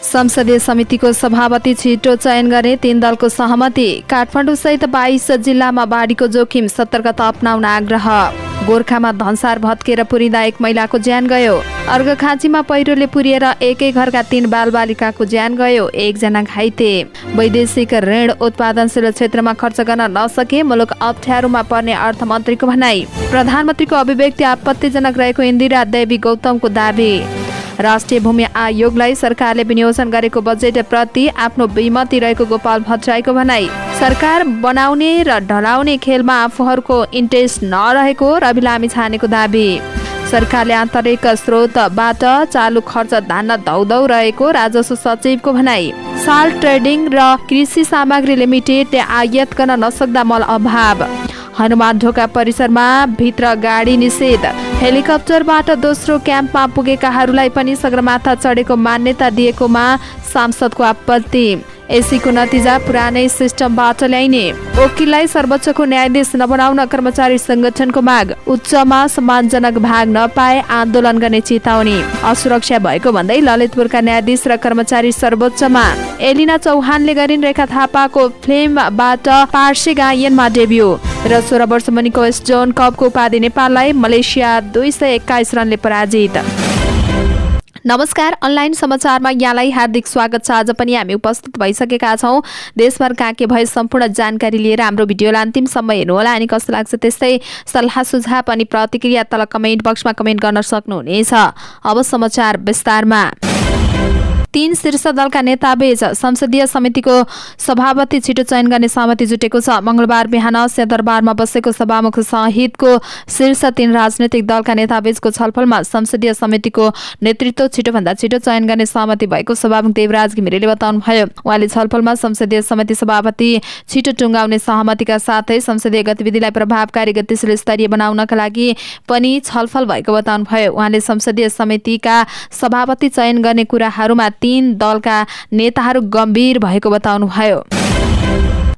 संसदीय समितिको सभापति छिटो चयन गर्ने 3 दलको सहमति। काठमाडौँ सहित 22 जिल्लामा बाढीको जोखिम, सतर्कता अपनाउन आग्रह। गोर्खामा धनसार भत्केर पुरिँदा 1 महिलाको ज्यान गयो। अर्घखाँचीमा पहिरोले पुरिएर एकै घरका 3 बालबालिकाको ज्यान गयो, 1 जना घाइते। वैदेशिक ऋण उत्पादनशील क्षेत्रमा खर्च गर्न नसके मुलुक अप्ठ्यारोमा पर्ने अर्थमन्त्रीको भनाई। प्रधानमन्त्रीको अभिव्यक्ति आपत्तिजनक रहेको इन्दिरा देवी गौतमको दाबी। राष्ट्रिय भूमि आयोगलाई सरकारले विनियोजन गरेको बजेट प्रति आफ्नो विमति रहेको गोपाल भट्टराईको भनाई। सरकार बनाउने र ढलाउने खेलमा आफूहरूको इन्ट्रेस्ट नरहेको रवि लामिछानेको दाबी। सरकारले आन्तरिक स्रोतबाट चालु खर्च धान्न दौदौ रहेको राजस्व सचिवको भनाई। साल ट्रेडिङ र कृषि सामग्री लिमिटेड आयात गर्न नसक्दा मल अभाव। हनुमान ढोका परिसरमा भित्र गाडी निषेध। हेलिकप्टरबाट दोस्रो क्याम्पमा पुगेकाहरूलाई पनि सगरमाथा चढेको मान्यता दिएकोमा सांसदको आपत्ति। एसीको नतिजा पुरानै सिस्टमबाट ल्याइने। वकिललाई सर्वोच्चको न्यायाधीश नबनाउन कर्मचारी संगठनको माग। उच्चमा सम्मानजनक भाग नपाए आन्दोलन गर्ने चेतावनी। असुरक्षा भएको भन्दै ललितपुरका न्यायाधीश र कर्मचारी सर्वोच्चमा। एलिना चौहानले गरिन् रेखा थापाको फिल्मबाट पार्सी गायनमा डेब्यू। र 16 वर्ष मुनिको वेस्ट जोन कपको उपाधि नेपाललाई मलेसिया 221 रनले पराजित। नमस्कार, अनलाइन समाचारमा यहाँलाई हार्दिक स्वागत छ। आज पनि हामी उपस्थित भइसकेका छौँ देशभर कहाँ के भए सम्पूर्ण जानकारी लिएर। हाम्रो भिडियोलाई अन्तिमसम्म हेर्नुहोला अनि कस्तो लाग्छ त्यस्तै सल्लाह सुझाव अनि प्रतिक्रिया तल कमेन्ट बक्समा कमेन्ट गर्न सक्नुहुनेछ। अब समाचार विस्तारमा। 3 शीर्ष दलका नेताबीच संसदीय समितिको सभापति छिटो चयन गर्ने सहमति जुटेको छ। मंगलबार बिहान सिंहदरबारमा बसेको सभामुख सहितको शीर्ष 3 राजनैतिक दलका नेताबीचको छलफलमा संसदीय समितिको नेतृत्व छिटोभन्दा छिटो चयन गर्ने सहमति भएको सभामुख देवराज घिमिरेले बताउनुभयो। उहाँले छलफलमा संसदीय समिति सभापति छिटो टुङ्गाउने सहमतिका साथै संसदीय गतिविधिलाई प्रभावकारी गतिशील स्तरीय बनाउनका लागि पनि छलफल भएको बताउनुभयो। उहाँले संसदीय समितिका सभापति चयन गर्ने कुराहरूमा 3 दलका नेताहरू गम्भीर भएको बताउनुभयो।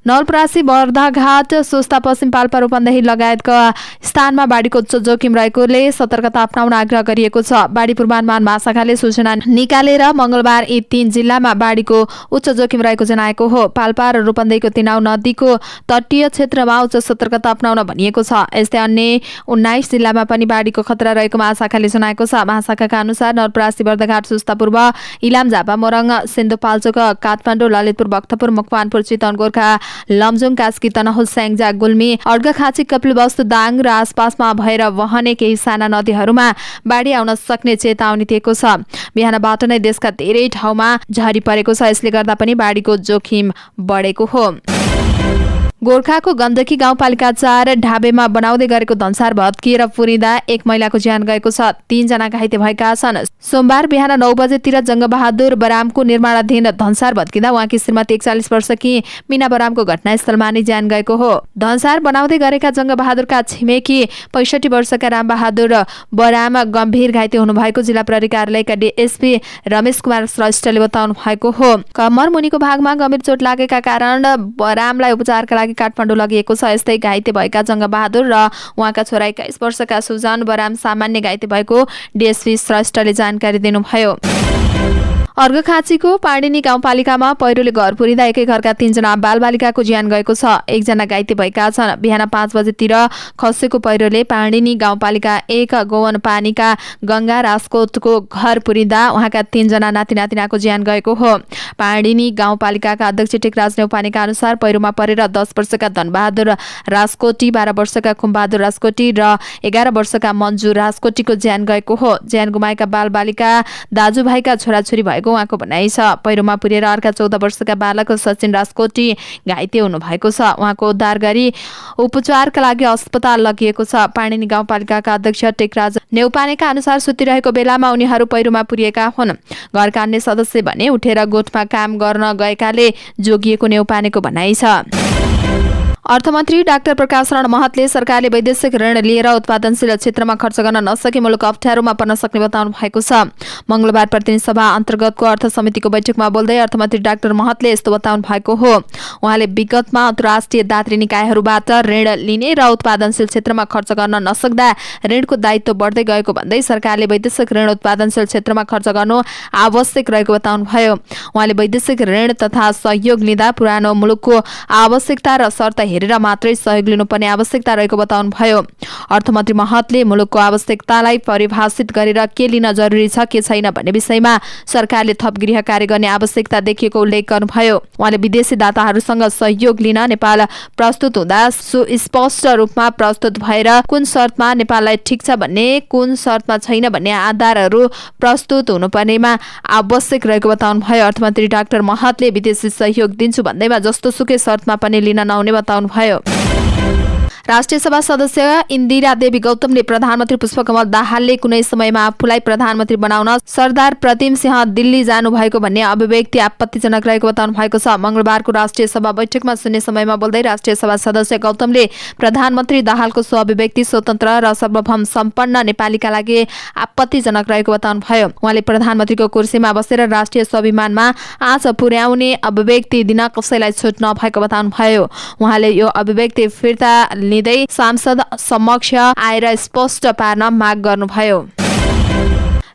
नवलपरासी, बर्दाघाट, सोस्ता, पश्चिम पाल्पा, रूपन्देही लगायतका स्थानमा बाढीको उच्च जोखिम रहेकोले सतर्कता अपनाउन आग्रह गरिएको छ। बाढी पूर्वानुमान महाशाखाले सूचना निकालेर मंगलबार यी 3 जिल्लामा बाढीको उच्च जोखिम रहेको जनाएको हो। पाल्पा र रूपन्देहीको तिनाउ नदीको तटीय क्षेत्रमा उच्च सतर्कता अपनाउन भनिएको छ। यस्तै अन्य 19 जिल्लामा पनि बाढीको खतरा रहेको महाशाखाले जनाएको छ। महाशाखाका अनुसार नवलपरासी, बर्दाघाट, सोस्ता पूर्व, इलाम, झापा, मोरङ, सिन्धुपाल्चोक, काठमाडौँ, ललितपुर, भक्तपुर, मकवानपुर, चितवन, गोर्खा, लमजुङ, कास्की, तनहुँ, स्याङ्जा, गुल्मी, अर्घखाँची, कपिलवस्तु, दाङ र आसपासमा भएर वहने केही साना नदीहरूमा बाढी आउन सक्ने चेतावनी दिएको छ। बिहानबाट नै देशका धेरै ठाउँमा झरी परेको छ। यसले गर्दा पनि बाढीको जोखिम बढेको हो। गोर्खाको गण्डकी गाउँपालिका 4 ढाबेमा बनाउँदै गरेको धनसार भत्किएर पुरिँदा 1 महिलाको ज्यान गएको छ। 3 जना घाइते भएका छन्। सोमबार बिहान 9 बजेतिर जङ्गबहादुर बरामको निर्माणाधीन धनसार भत्किँदा उहाँकी श्रीमती 41 वर्षकी मीना बरामको घटनास्थलमा नै ज्यान गएको हो। धनसार बनाउँदै गरेका जङ्गबहादुरका छिमेकी 65 वर्षका रामबहादुर बराम गम्भीर घाइते हुनुभएको जिल्ला प्रहरी कार्यालयका डीएसपी रमेश कुमार श्रेष्ठले बताउनु भएको हो। कम्मर मुनिको भागमा गम्भीर चोट लागेका कारण बरामलाई उपचारका लागि काठमाडौँ लगिएको छ। यस्तै घाइते भएका जङ्गबहादुर र उहाँका छोरा 21 वर्षका सुजान बराम सामान्य घाइते भएको डीएसपी श्रेष्ठले जानकारी दिनुभयो। अर्घखाँचीको पाणिनी गाउँपालिकामा पहिरोले घर पुरिँदा एकै घरका 3 जना बालबालिकाको ज्यान गएको छ। 1 जना घाइते भएका छन्। बिहान 5 बजेतिर खसेको पहिरोले पाणिनी गाउँपालिका 1 गोवन पानीका गंगा राजकोटको घर पुरिँदा उहाँका 3 जना नाति नातिनाको ज्यान गएको हो। पाणिनी गाउँपालिकाका अध्यक्ष टेकराज नेउपानेका अनुसार पहिरोमा परेर 10 वर्षका धनबहादुर राजकोटी, 12 वर्षका खुमबहादुर राजकोटी र 11 वर्षका मन्जु राजकोटीको ज्यान गएको हो। ज्यान गुमाएका बालबालिका दाजुभाइका छोराछोरी भएको उहाँको भनाइ छ। पहिरोमा पुरेर अर्का 14 वर्षका बालक सचिन राजकोटी घाइते हुनु भएको छ। उहाँको उद्धार गरी उपचारका लागि अस्पताल लगिएको छ। पाणिनी गाउँपालिकाका अध्यक्ष टेकराज नेउपानेका अनुसार सुतिरहेको बेलामा उनीहरू पहिरोमा पुरिएका हुन्। घरका अन्य सदस्य भने उठेर गोठमा काम गर्न गएकाले जोगिएको नेउपानेको भनाइ छ। अर्थमन्त्री डाक्टर प्रकाश शरण महतले सरकारले वैदेशिक ऋण लिएर उत्पादनशील क्षेत्रमा खर्च गर्न नसके मुलुक अप्ठ्यारोमा पर्न सक्ने बताउनु भएको छ। मंगलबार प्रतिनिधि सभा अन्तर्गतको अर्थ समितिको बैठकमा बोल्दै अर्थमन्त्री डाक्टर महतले यस्तो बताउनु भएको हो। उहाँले विगतमा अन्तर्राष्ट्रिय दात्री निकायहरूबाट ऋण लिने र उत्पादनशील क्षेत्रमा खर्च गर्न नसक्दा ऋणको दायित्व बढ्दै गएको भन्दै सरकारले वैदेशिक ऋण उत्पादनशील क्षेत्रमा खर्च गर्नु आवश्यक रहेको बताउनुभयो। उहाँले वैदेशिक ऋण तथा सहयोग लिँदा पुरानो मुलुकको आवश्यकता र शर्त हेरेर मात्रै सहयोग लिनुपर्ने आवश्यकता रहेको बताउनुभयो। अर्थमन्त्री महतले मुलुकको आवश्यकतालाई परिभाषित गरेर के लिन जरुरी छ के छैन भन्ने विषयमा सरकारले थप गृह कार्य गर्ने आवश्यकता देखिएको उल्लेख गर्नुभयो। उहाँले विदेशी दाताहरूसँग सहयोग लिन नेपाल प्रस्तुत हुँदा सुस्पष्ट रूपमा प्रस्तुत भएर कुन शर्तमा नेपाललाई ठिक छ भन्ने कुन शर्तमा छैन भन्ने आधारहरू प्रस्तुत हुनुपर्नेमा आवश्यक रहेको बताउनुभयो। अर्थमन्त्री डाक्टर महतले विदेशी सहयोग दिन्छु भन्दैमा जस्तो सुकै शर्तमा पनि लिन नहुने बताउनुभयो। राष्ट्रिय सभा सदस्य इन्दिरा देवी गौतमले प्रधानमन्त्री पुष्पकमल दाहालले कुनै समयमा आफूलाई प्रधानमन्त्री बनाउन सरदार प्रतिम सिंह दिल्ली जानु भएको भन्ने अभिव्यक्ति आपत्तिजनक रहेको बताउनु भएको छ। मंगलबारको राष्ट्रिय सभा बैठकमा शून्य समयमा बोल्दै राष्ट्रिय सभा सदस्य गौतमले प्रधानमन्त्री दाहालको सो अभिव्यक्ति स्वतन्त्र र सार्वभौम सम्पन्न नेपालीका लागि आपत्तिजनक रहेको बताउनुभयो। उहाँले प्रधानमन्त्रीको कुर्सीमा बसेर राष्ट्रिय स्वाभिमानमा आँच पुर्याउने अभिव्यक्ति दिन कसैलाई छुट नभएको बताउनुभयो। उहाँले यो अभिव्यक्ति फिर्ता लिँदै सांसद समक्ष आएर स्पष्ट पार्न माग गर्नुभयो।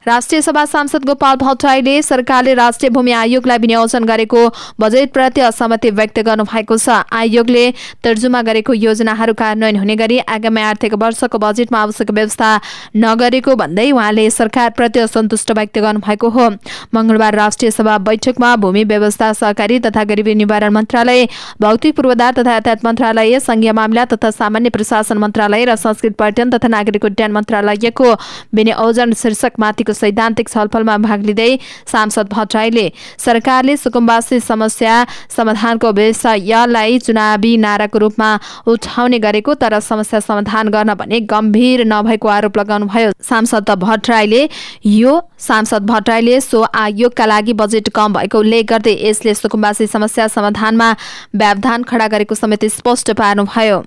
राष्ट्रिय सभा सांसद गोपाल भट्टराईले सरकारले राष्ट्रिय भूमि आयोगलाई विनियोजन गरेको बजेटप्रति असहमति व्यक्त गर्नु भएको छ। आयोगले तर्जुमा गरेको योजनाहरू कार्यान्वयन हुने गरी आगामी आर्थिक वर्षको बजेटमा आवश्यक व्यवस्था नगरेको भन्दै उहाँले सरकारप्रति असन्तुष्ट व्यक्त गर्नु भएको हो। मंगलबार राष्ट्रिय सभा बैठकमा भूमि व्यवस्था, सहकारी तथा गरिबी निवारण मन्त्रालय, भौतिक पूर्वाधार तथा यातायात मन्त्रालय, संघीय मामिला तथा सामान्य प्रशासन मन्त्रालय र संस्कृति पर्यटन तथा नागरिक उड्डयन मन्त्रालयको विनियोजन शीर्षक सैद्धान्तिक छलफलमा भाग लिँदै सांसद भट्टराईले सरकारले सुकुम्बासी समस्या समाधानको विषयलाई चुनावी नाराको रूपमा उठाउने गरेको तर समस्या समाधान गर्न भने गम्भीर नभएको आरोप लगाउनुभयो। सांसद भट्टराईले सो आयोगका लागि बजेट कम भएको उल्लेख गर्दै यसले सुकुम्बासी समस्या समाधानमा व्यवधान खडा गरेको समेत स्पष्ट पार्नुभयो।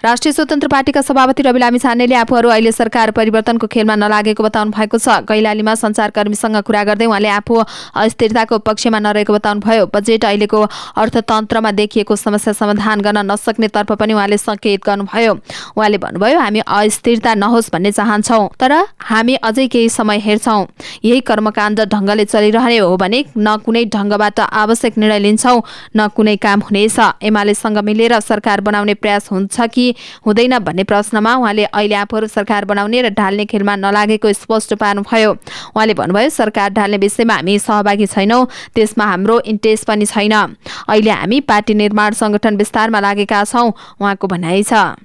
राष्ट्रिय स्वतन्त्र पार्टीका सभापति रवि लामिछानेले आफूहरू अहिले सरकार परिवर्तनको खेलमा नलागेको बताउनु भएको छ। कैलालीमा सञ्चारकर्मीसँग कुरा गर्दै उहाँले आफू अस्थिरताको पक्षमा नरहेको बताउनुभयो। बजेट अहिलेको अर्थतन्त्रमा देखिएको समस्या समाधान गर्न नसक्ने तर्फ पनि उहाँले संकेत गर्नुभयो। उहाँले भन्नुभयो, हामी अस्थिरता नहोस् भन्ने चाहन्छौँ तर हामी अझै केही समय हेर्छौँ। यही कर्मकाण्ड ढङ्गले चलिरहने हो भने न कुनै ढङ्गबाट आवश्यक निर्णय लिन्छौँ न कुनै काम हुनेछ। एमालेसँग मिलेर सरकार बनाउने प्रयास हुन्छ कि हुँदैन भन्ने प्रश्नमा उहाँले अहिले आफूहरू सरकार बनाउने र ढाल्ने खेलमा नलागेको स्पष्ट पार्नुभयो। उहाँले भन्नुभयो, सरकार ढाल्ने विषयमा हामी सहभागी छैनौँ, त्यसमा हाम्रो इन्ट्रेस्ट पनि छैन। अहिले हामी पार्टी निर्माण संगठन विस्तारमा लागेका छौँ, उहाँको भनाइ छ।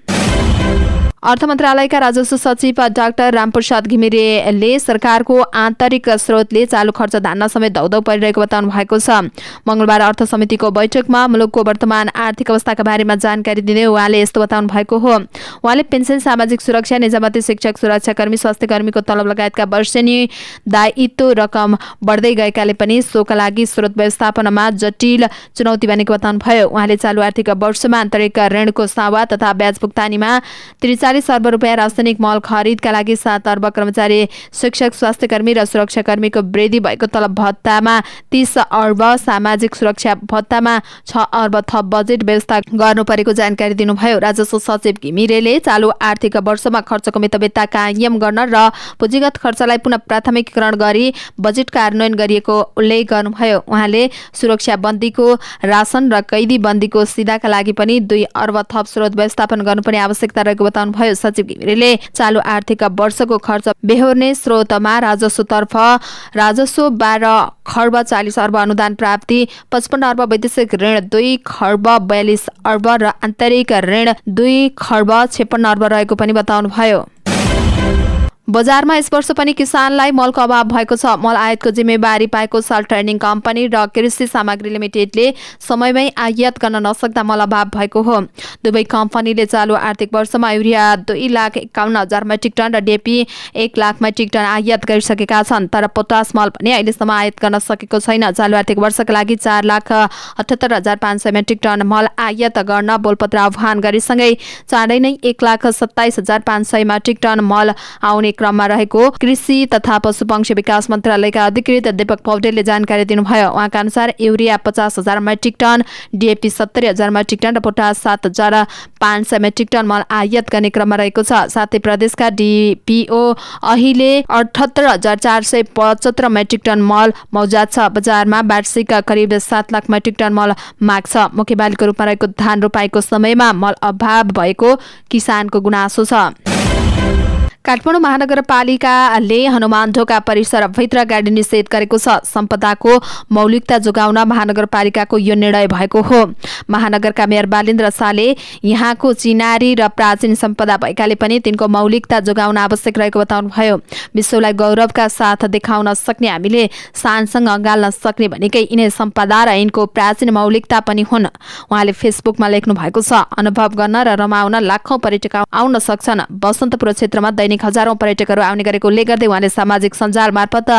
अर्थ मन्त्रालयका राजस्व सचिव डाक्टर रामप्रसाद घिमिरेले सरकारको आन्तरिक स्रोतले चालु खर्च धान्न समेत धौधौ परिरहेको बताउनु भएको छ। मंगलबार अर्थ समितिको बैठकमा मुलुकको वर्तमान आर्थिक अवस्थाका बारेमा जानकारी दिँदै उहाँले यस्तो बताउनु भएको हो। उहाँले पेन्सन, सामाजिक सुरक्षा, निजामती, शिक्षक, सुरक्षाकर्मी, स्वास्थ्यकर्मीको तलब लगायतका वर्षेनी दायित्व रकम बढ्दै गएकाले पनि सोका लागि स्रोत व्यवस्थापनमा जटिल चुनौती बनेको बताउनु भयो। उहाँले चालु आर्थिक वर्षमा आन्तरिक ऋणको सावा तथा ब्याज भुक्तानीमा 43 अर्ब रुपियाँ, रासायनिक मल खरिदका लागि 7 अर्ब, कर्मचारी, शिक्षक, स्वास्थ्यकर्मी र सुरक्षाकर्मीको वृद्धि भएको तलब भत्तामा 30 अर्ब, सामाजिक सुरक्षा भत्तामा 6 अर्ब थप बजेट व्यवस्था गर्नु परेको जानकारी दिनुभयो। राजस्व सचिव घिमिरेले चालु आर्थिक वर्षमा खर्चको मितव्ययता कायम गर्न र पुँजीगत खर्चलाई पुनः प्राथमिकीकरण गरी बजेट कार्यान्वयन गरिएको उल्लेख गर्नुभयो। उहाँले सुरक्षा बन्दीको, राशन र कैदी बन्दीको सिधाका लागि पनि 2 अर्ब थप स्रोत व्यवस्थापन गर्नुपर्ने आवश्यकता रहेको बताउनु भयो। सचिव घिमिरेले चालु आर्थिक वर्षको खर्च बेहोर्ने स्रोतमा राजस्वतर्फ राजस्व 12 खर्ब 40 अर्ब, अनुदान प्राप्ति 55 अर्ब, वैदेशिक ऋण 2 खर्ब 42 अर्ब र आन्तरिक ऋण 2 खर्ब 56 अर्ब रहेको पनि बताउनु भयो। बजारमा यस वर्ष पनि किसानलाई मलको अभाव भएको छ। मल आयातको जिम्मेवारी पाएको सल ट्रेडिङ कम्पनी र कृषि सामग्री लिमिटेडले समयमै आयात गर्न नसक्दा मल अभाव भएको हो। दुवै कम्पनीले चालु आर्थिक वर्षमा युरिया 2,51,000 मेट्रिक टन र डेपी 1 लाख मेट्रिक टन आयात गरिसकेका छन्। तर पोटास मल पनि अहिलेसम्म आयात गर्न सकेको छैन। चालु आर्थिक वर्षका लागि 4,78,500 मेट्रिक टन मल आयात गर्न बोलपत्र आह्वान गरेसँगै चाँडै नै 1,27,500 मेट्रिक टन मल आउने क्रममा रहेको कृषि तथा पशुपक्षी विकास मन्त्रालयका अधिकृत दीपक पौडेलले जानकारी दिनुभयो। उहाँका अनुसार urea 50,000 metric tonne, DAP 70,000 metric tonne र पोटास 7,500 मेट्रिक टन मल आयात गर्ने क्रममा रहेको छ। साथै प्रदेशका डीपीओ अहिले 78,475 मेट्रिक टन मल मौजाद छ। बजारमा वार्षिक करिब 7 लाख मेट्रिक टन मल माग छ। मुख्य बालीको रूपमा रहेको धान रोपाइको समयमा मल अभाव भएको किसानको गुनासो छ। काठमाडौँ महानगरपालिकाले हनुमान ढोका परिसर भित्र गाडी निषेध गरेको छ। सम्पदाको मौलिकता जोगाउन महानगरपालिकाको यो निर्णय भएको हो। महानगरका मेयर बालेन्द्र शाहले यहाँको चिनारी र प्राचीन सम्पदा भएकाले पनि तिनको मौलिकता जोगाउन आवश्यक रहेको बताउनुभयो। विश्वलाई गौरवका साथ देखाउन सक्ने, हामीले शानसँग अँगाल्न सक्ने भनेकै यिनै सम्पदा र यिनको प्राचीन मौलिकता पनि हुन्। उहाँले फेसबुकमा लेख्नु भएको छ, अनुभव गर्न र रमाउन लाखौं पर्यटक आउन सक्छन्। बसन्तपुर क्षेत्रमा दैनिक हजारौं पर्यटकहरू आउने गरेको उल्लेख गर्दै उहाँले सामाजिक सञ्जाल मार्फत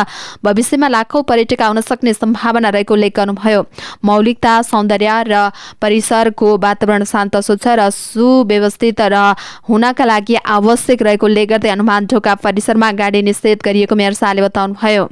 भविष्यमा लाखौं पर्यटक आउन सक्ने सम्भावना रहेको उल्लेख गर्नुभयो। मौलिकता, सौन्दर्य र परिसरको वातावरण शान्त, स्वच्छ र सुव्यवस्थित र हुनका लागि आवश्यक रहेको उल्लेख गर्दै हनुमान ढोका परिसरमा गाडी निषेध गरिएको मेयर शाहले बताउनुभयो।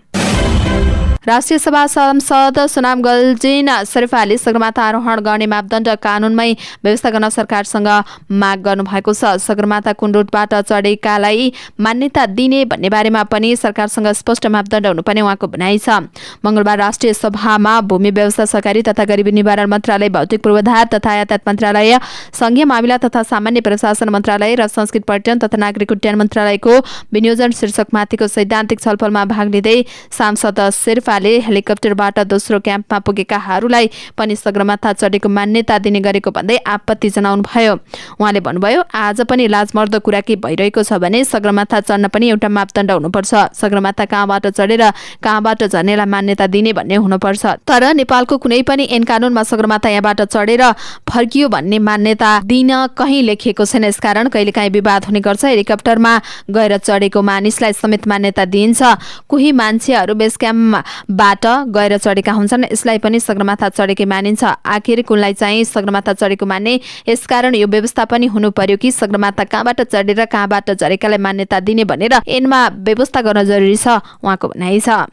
राष्ट्रिय सभा सांसद सुनाम गल्जिन शेर्पाले सगरमाथा आरोहण गर्ने मापदण्ड कानूनमै व्यवस्था गर्न सरकारसँग माग गर्नुभएको छ। सगरमाथा कुन रुटबाट चढेकालाई मान्यता दिने भन्ने बारेमा पनि सरकारसँग स्पष्ट मापदण्ड हुनुपर्ने उहाँको भनाइ छ। मंगलबार राष्ट्रिय सभामा भूमि व्यवस्था, सहकारी तथा गरिबी निवारण मन्त्रालय, भौतिक पूर्वाधार तथा यातायात मन्त्रालय, संघीय मामिला तथा सामान्य प्रशासन मन्त्रालय र संस्कृति, पर्यटन तथा नागरिक उड्डयन मन्त्रालयको विनियोजन शीर्षकमाथिको सैद्धान्तिक छलफलमा भाग लिँदै सांसद शेर्पा हेलिकप्टरबाट दोस्रो क्याम्पमा पुगेकाहरूलाई पनि सगरमाथा चढेको मान्यता दिने गरेको भन्दै आपत्ति जनाउनु भयो। उहाँले भन्नुभयो, आज पनि लाजमर्दो कुरा के भइरहेको छ भने सगरमाथा चढ्न पनि एउटा मापदण्ड हुनुपर्छ। सगरमाथा कहाँबाट चढेर कहाँबाट झर्नेलाई मान्यता दिने भन्ने हुनुपर्छ। तर नेपालको कुनै पनि ऐन कानूनमा सगरमाथा यहाँबाट चढेर फर्कियो भन्ने मान्यता दिन कहीँ लेखिएको छैन। यसकारण कहिलेकाहीँ विवाद हुने गर्छ। हेलिकप्टरमा गएर चढेको मानिसलाई समेत मान्यता दिइन्छ। कोही मान्छेहरू बेस क्याम्पबाट गएर चढेका हुन्छन्, यसलाई पनि सगरमाथा चढेकै मानिन्छ। आखिर कुनलाई चाहिँ सगरमाथा चढेको मान्ने? यसकारण यो व्यवस्था पनि हुनु पर्यो कि सगरमाथा कहाँबाट चढेर कहाँबाट झरेकालाई मान्यता दिने भनेर ऐनमा व्यवस्था गर्न जरुरी छ, उहाँको भनाइ छ।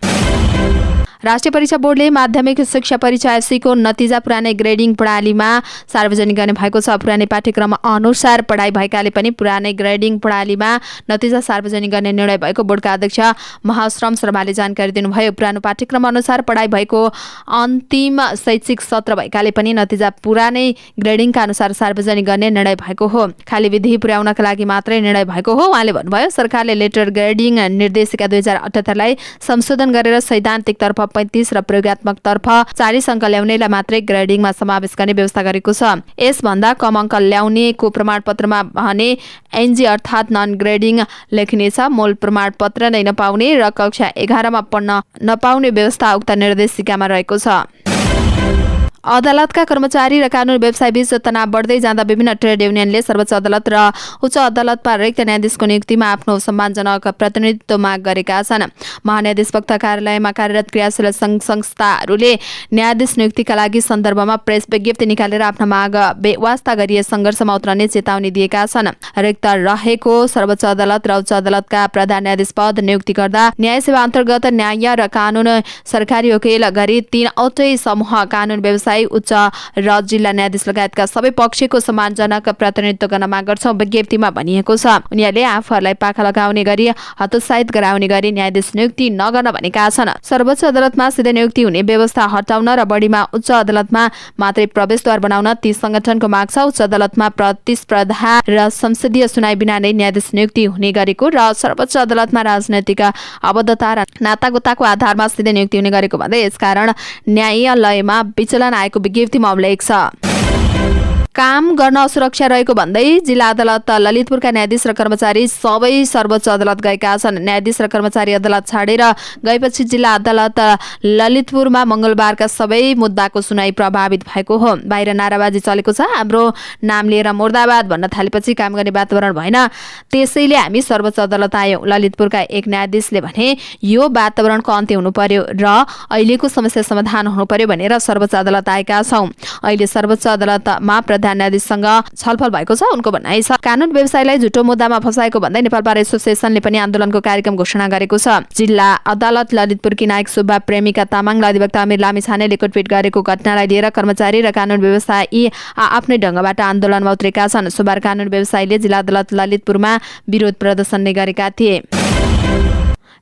राष्ट्रिय परीक्षा बोर्डले माध्यमिक शिक्षा परीक्षा एससीको नतिजा पुरानै ग्रेडिङ प्रणालीमा सार्वजनिक गर्ने भएको छ। पुरानै पाठ्यक्रम अनुसार पढाइ भएकाले पनि पुरानै ग्रेडिङ प्रणालीमा नतिजा सार्वजनिक गर्ने निर्णय भएको बोर्डका अध्यक्ष महाश्रम शर्माले जानकारी दिनुभयो। पुरानो पाठ्यक्रम अनुसार पढाइ भएको अन्तिम शैक्षिक सत्र भएकाले पनि नतिजा पुरानै ग्रेडिङका अनुसार सार्वजनिक गर्ने निर्णय भएको हो। खाली विधि पुर्याउनका लागि मात्रै निर्णय भएको हो। उहाँले भन्नुभयो, सरकारले लेटर ग्रेडिङ निर्देशिका 2078 लाई संशोधन गरेर सैद्धान्तिक तर्फ 35 र प्रयोगात्मक तर्फ 40 अङ्क ल्याउनेलाई मात्रै ग्रेडिङमा समावेश गर्ने व्यवस्था गरेको छ। यसभन्दा कम अङ्क ल्याउनेको प्रमाणपत्रमा भने एनजी अर्थात् नन ग्रेडिङ लेखिनेछ। मूल प्रमाणपत्र नै नपाउने र कक्षा 11 मा पढ्न नपाउने व्यवस्था उक्त निर्देशिकामा रहेको छ। अदालतका कर्मचारी र कानून व्यवसाय बीच तनाव बढ्दै जाँदा विभिन्न ट्रेड युनियनले सर्वोच्च अदालत र उच्च अदालतमा रिक्त न्यायाधीशको नियुक्तिमा आफ्नो सम्मानजनक प्रतिनिधित्व माग गरेका छन्। महान्यायाधीश वक्ता कार्यालयमा कार्यरत क्रियाशील सङ्घ संस्थाहरूले न्यायाधीश नियुक्तिका लागि सन्दर्भमा प्रेस विज्ञप्ति निकालेर आफ्ना माग बेवास्ता गरिए सङ्घर्षमा उत्रने चेतावनी दिएका छन्। रिक्त रहेको सर्वोच्च अदालत र उच्च अदालतका प्रधान न्यायाधीश पद नियुक्ति गर्दा न्याय सेवा अन्तर्गत न्याय र कानून, सरकारी वकिल गरी 3वटै समूह कानून व्यवसाय, उच्च र जिल्ला न्यायाधीश लगायतका सबै पक्षको सम्मानजनक प्रतिनिधित्व गर्न माग गर्छौं विज्ञप्तिमा भनिएको छ। उनीहरूले आफूहरूलाई पाखा लगाउने गरी हतोत्साहित गराउने गरी न्यायाधीश नियुक्ति नगर्न भनेका छन्। सर्वोच्च अदालतमा सिधै नियुक्ति हुने व्यवस्था हटाउन र बढीमा उच्च अदालतमा मात्रै प्रवेशद्वार बनाउन ती संगठनको माग छ। उच्च अदालतमा प्रतिस्पर्धा र संसदीय सुनाइ बिना नै न्यायाधीश नियुक्ति हुने गरेको र सर्वोच्च अदालतमा राजनैतिक आबद्धता र नातागोताको आधारमा सिधै नियुक्ति हुने गरेको भन्दै यसकारण न्यायालयमा विचलन आएको विज्ञप्तिमा उल्लेख छ। काम गर्न असुरक्षा रहेको भन्दै जिल्ला अदालत ललितपुरका न्यायाधीश र कर्मचारी सबै सर्वोच्च अदालत गएका छन्। न्यायाधीश र कर्मचारी अदालत छाडेर गएपछि जिल्ला अदालत ललितपुरमा मंगलबारका सबै मुद्दाको सुनाई प्रभावित भएको हो। बाहिर नाराबाजी चलेको छ, हाम्रो नाम लिएर मुर्दाबाद भन्न थालेपछि काम गर्ने वातावरण भएन, त्यसैले हामी सर्वोच्च अदालत आयौं। ललितपुरका एक न्यायाधीशले भने यो वातावरणको अन्त्य हुनु पर्यो र अहिलेको समस्या समाधान हुनु पर्यो भनेर सर्वोच्च अदालत आएका छौं। अहिले सर्वोच्च अदालतमा प्रधान न्यायाधीशसँग छलफल भएको छ। उनको भनाइ छ कानून व्यवसायलाई झुटो मुद्दामा फसाएको भन्दै नेपाल बार एसोसिएसनले पनि आन्दोलनको कार्यक्रम घोषणा गरेको छ। जिल्ला अदालत ललितपुरकी नायक सुब्बा प्रेमिका तामाङ र अधिवक्ता अमिर लामिछानेले कुटपिट गरेको घटनालाई लिएर कर्मचारी र कानून व्यवसायी आफ्नै ढंगबाट आन्दोलनमा उत्रेका छन्। सुब्बा कानून व्यवसायीले जिल्ला अदालत ललितपुरमा विरोध प्रदर्शन गरेका थिए।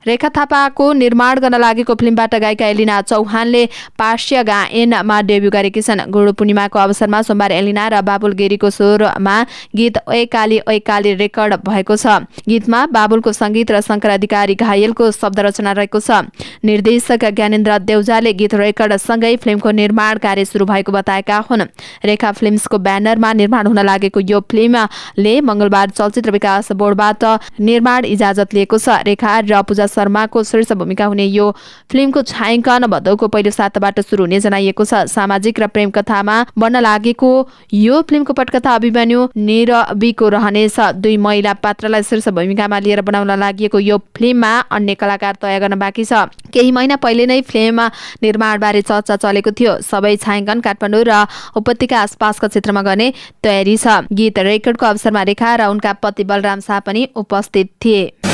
रेखा थापाको निर्माण गर्न लागेको फिल्मबाट गायिका एलिना चौहानले पार्श्य गायनमा डेब्यू गरेकी छन्। गुरु पूर्णिमाको अवसरमा सोमबार एलिना र बाबुल गिरीको स्वरमा गीत ओए काली रेकर्ड भएको छ। गीतमा बाबुलको संगीत र शंकर अधिकारी घायलको शब्द रचना रहेको छ। निर्देशक ज्ञानेन्द्र देउजाले गीत रेकर्ड सँगै फिल्मको निर्माण कार्य सुरु भएको बताएका हुन्। रेखा फिल्म्सको ब्यानरमा निर्माण हुन लागेको यो फिल्मले मंगलबार चलचित्र विकास बोर्डबाट निर्माण इजाजत लिएको छ। रेखा र पूजा शर्माको शीर्ष भूमिका हुने यो फिल्मको छायाङ्कन भदौको पहिलो साताबाट सुरु हुने जनाइएको छ। सामाजिक र प्रेम कथामा बन्न लागेको यो फिल्मको पटकथा अभिमन्यु निरबीको रहनेछ। दुई महिला पात्रलाई शीर्ष भूमिकामा लिएर बनाउन लागि यो फिल्ममा अन्य कलाकार तय गर्न बाँकी छ। केही महिना पहिले नै फिल्म निर्माणबारे चर्चा चलेको थियो। सबै छायाङ्कन काठमाडौँ र उपत्यका आसपासका क्षेत्रमा गर्ने तयारी छ। गीत रेकर्डको अवसरमा रेखा र उनका पति बलराम शाह पनि उपस्थित थिए।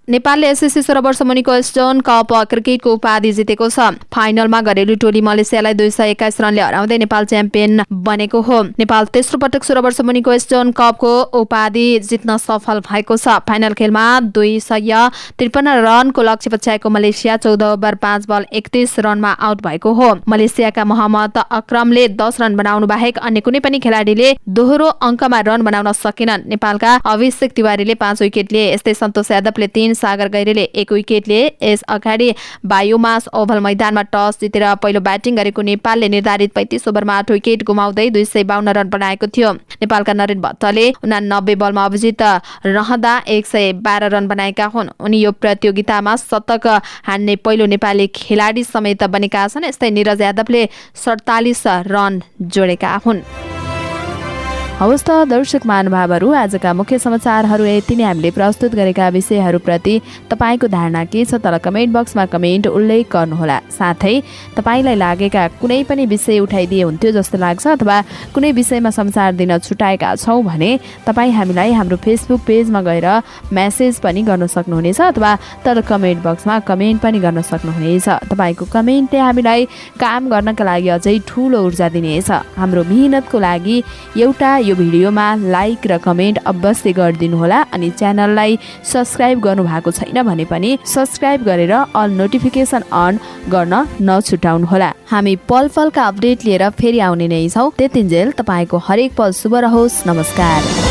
नेपालले एसएससी 16 वर्ष मुनिको एस्टोन कप क्रिकेटको उपाधि जितेको छ। फाइनलमा घरेलु टोली मलेसियालाई 221 रनले हराउँदै नेपाल च्याम्पियन बनेको हो। नेपाल तेस्रो पटक 16 वर्ष मुनिको एस्टोन कपको उपाधि जित्न सफल भएको छ। फाइनल खेलमा 253 रनको लक्ष्य पछ्याएको मलेसिया 14 ओभर 5 बल 31 रनमा आउट भएको हो। मलेसियाका मोहम्मद अक्रमले 10 रन बनाउनु बाहेक अन्य कुनै पनि खेलाडीले दोहोरो अङ्कमा रन बनाउन सकेनन्। नेपालका अभिषेक तिवारीले 5 विकेट लिए। यस्तै सन्तोष यादवले 3, सागर गैरेले 1 विकेट लिए। यस अगाडि बायोमास ओभल मैदानमा टस जितेर पहिलो ब्याटिङ गरेको नेपालले निर्धारित 35 ओभरमा 8 विकेट गुमाउँदै 252 रन बनाएको थियो। नेपालका नरेन भट्टले 89 बलमा अभिजित रहँदा 112 रन बनाएका हुन्। उनी यो प्रतियोगितामा शतक हान्ने पहिलो नेपाली खेलाडी समेत बनेका छन्। यस्तै निरज यादवले 47 रन जोडेका हुन्। हवस् त दर्शक महानुभावहरू, आजका मुख्य समाचारहरू यति नै। हामीले प्रस्तुत गरेका विषयहरूप्रति तपाईँको धारणा के छ तल कमेन्ट बक्समा कमेन्ट उल्लेख गर्नुहोला। साथै तपाईँलाई लागेका कुनै पनि विषय उठाइदिए हुन्थ्यो जस्तो लाग्छ अथवा कुनै विषयमा समाचार दिन छुटाएका छौँ भने तपाईँ हामीलाई हाम्रो फेसबुक पेजमा गएर मेसेज पनि गर्न सक्नुहुनेछ अथवा तल कमेन्ट बक्समा कमेन्ट पनि गर्न सक्नुहुनेछ। तपाईँको कमेन्टले हामीलाई काम गर्नका लागि अझै ठुलो ऊर्जा दिनेछ। हाम्रो मेहनतको लागि एउटा यो भिडियोमा लाइक र कमेन्ट अवश्य गरिदिनुहोला। अनि च्यानललाई सब्स्क्राइब गर्नु भएको छैन भने पनि सब्स्क्राइब गरेर अल नोटिफिकेसन अन गर्न नछुटाउनुहोला। हामी पल पलका अपडेट लिएर फेरि आउने नै छौँ। त्यतिन्जेल तपाईँको हरेक पल शुभ रहोस्। नमस्कार।